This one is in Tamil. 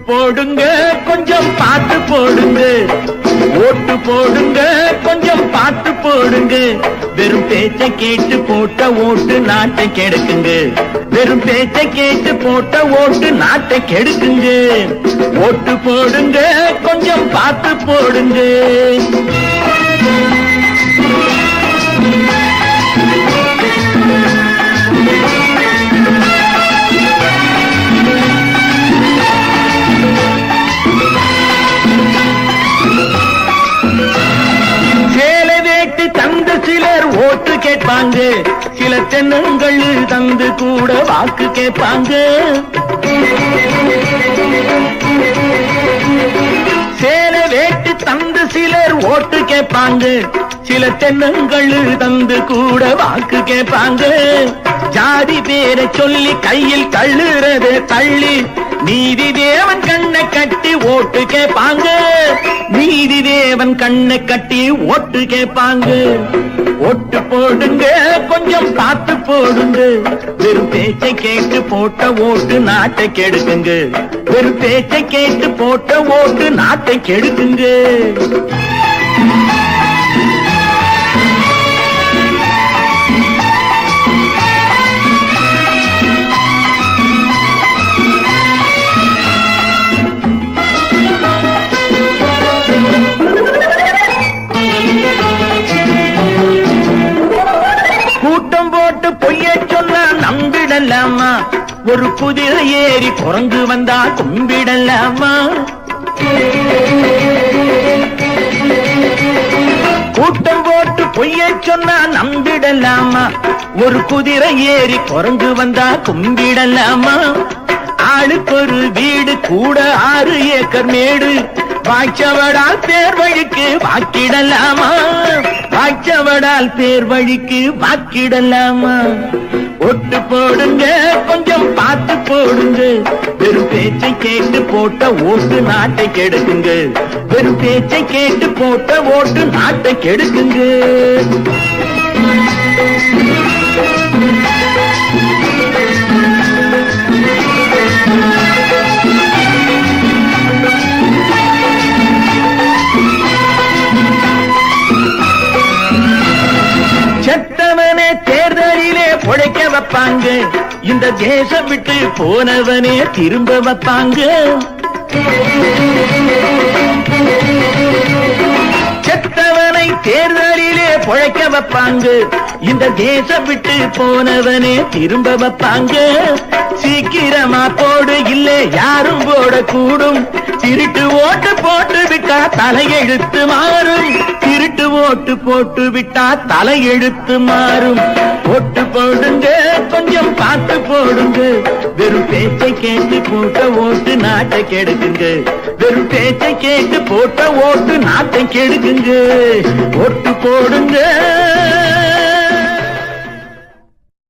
போடுங்க கொஞ்சம் பார்த்து போடுங்க, ஓட்டு போடுங்க கொஞ்சம் பார்த்து போடுங்க. வெறும் பேச்சை கேட்டு போட்ட ஓட்டு நாட்டை கெடுக்குங்க, வெறும் பேச்சை கேட்டு போட்ட ஓட்டு நாட்டை கெடுக்குங்க. ஓட்டு போடுங்க கொஞ்சம் பார்த்து போடுங்க. சிலர் ஓட்டு கேட்பாங்க, சில தென்னங்கள் தந்து கூட வாக்கு கேட்பாங்க. சேல வேட்டு தந்து சிலர் ஓட்டு கேட்பாங்க, சில தென்னங்கள் தந்து கூட வாக்கு கேட்பாங்க. ஜாதி பேரை சொல்லி கையில் தள்ளுறத தள்ளி நீதி தேவன் கண்ணை கட்டி ஓட்டு கேட்பாங்க, நீதி தேவன் கண்ணை கட்டி ஓட்டு கேட்பாங்க. ஓட்டு போடுங்க கொஞ்சம் பார்த்து போடுங்க, வெறும் பேச்சை கேட்டு போட்ட ஓட்டு நாட்டை கெடுக்குங்க, வெறும் பேச்சை கேட்டு போட்ட ஓட்டு நாட்டை கெடுக்குங்க. கூட்டம் போட்டு பொய்ய சொன்னா நம்பிடலாமா, ஒரு குதிரை ஏறி குரங்கு வந்தா கும்பிடலாமா. கூட்டம் போட்டு பொய்ய சொன்னா நம்பிடலாமா, ஒரு குதிரை ஏறி குரங்கு வந்தா கும்பிடலாமா. ஆளுக்கு ஒரு வீடு கூட 6 ஏக்கர் மேடு, வாய்ச்சவடால் பேர் வழிக்கு வாக்கிடலாமா, வாய்ச்சவடால் பேர் வழிக்கு வாக்கிடலாமா. ஒட்டு போடுங்க கொஞ்சம் பார்த்து போடுங்க, வெறும் பேச்சை கேட்டு போட்ட ஓட்டு நாட்டை கெடுக்குங்க, வெறும் பேச்சை கேட்டு போட்ட ஓட்டு நாட்டை கெடுக்குங்க. செத்தவனே தேர்தலிலே பொழைக்க வைப்பாங்க, இந்த தேசம் விட்டு போனவனே திரும்ப வைப்பாங்க. செத்தவனை தேர்தலிலே பொழைக்க வைப்பாங்க, இந்த தேசம் விட்டு போனவனே திரும்ப வைப்பாங்க. சீக்கிரமா போடு இல்லை யாரும் போடக்கூடும், திருட்டு ஓட்டு போட்டு விட்டா தலையெழுத்து மாறும், திருட்டு ஓட்டு போட்டு விட்டா தலையெழுத்து மாறும். ஓட்டு போடுங்க கொஞ்சம் பார்த்து போடுங்க, வெறும் பேச்சை கேட்டு போட்ட ஓட்டு நாட்டை கெடுக்குங்க, வெறும் பேச்சை கேட்டு போட்ட ஓட்டு நாட்டை கெடுக்குங்க. ஓட்டு போடுங்க.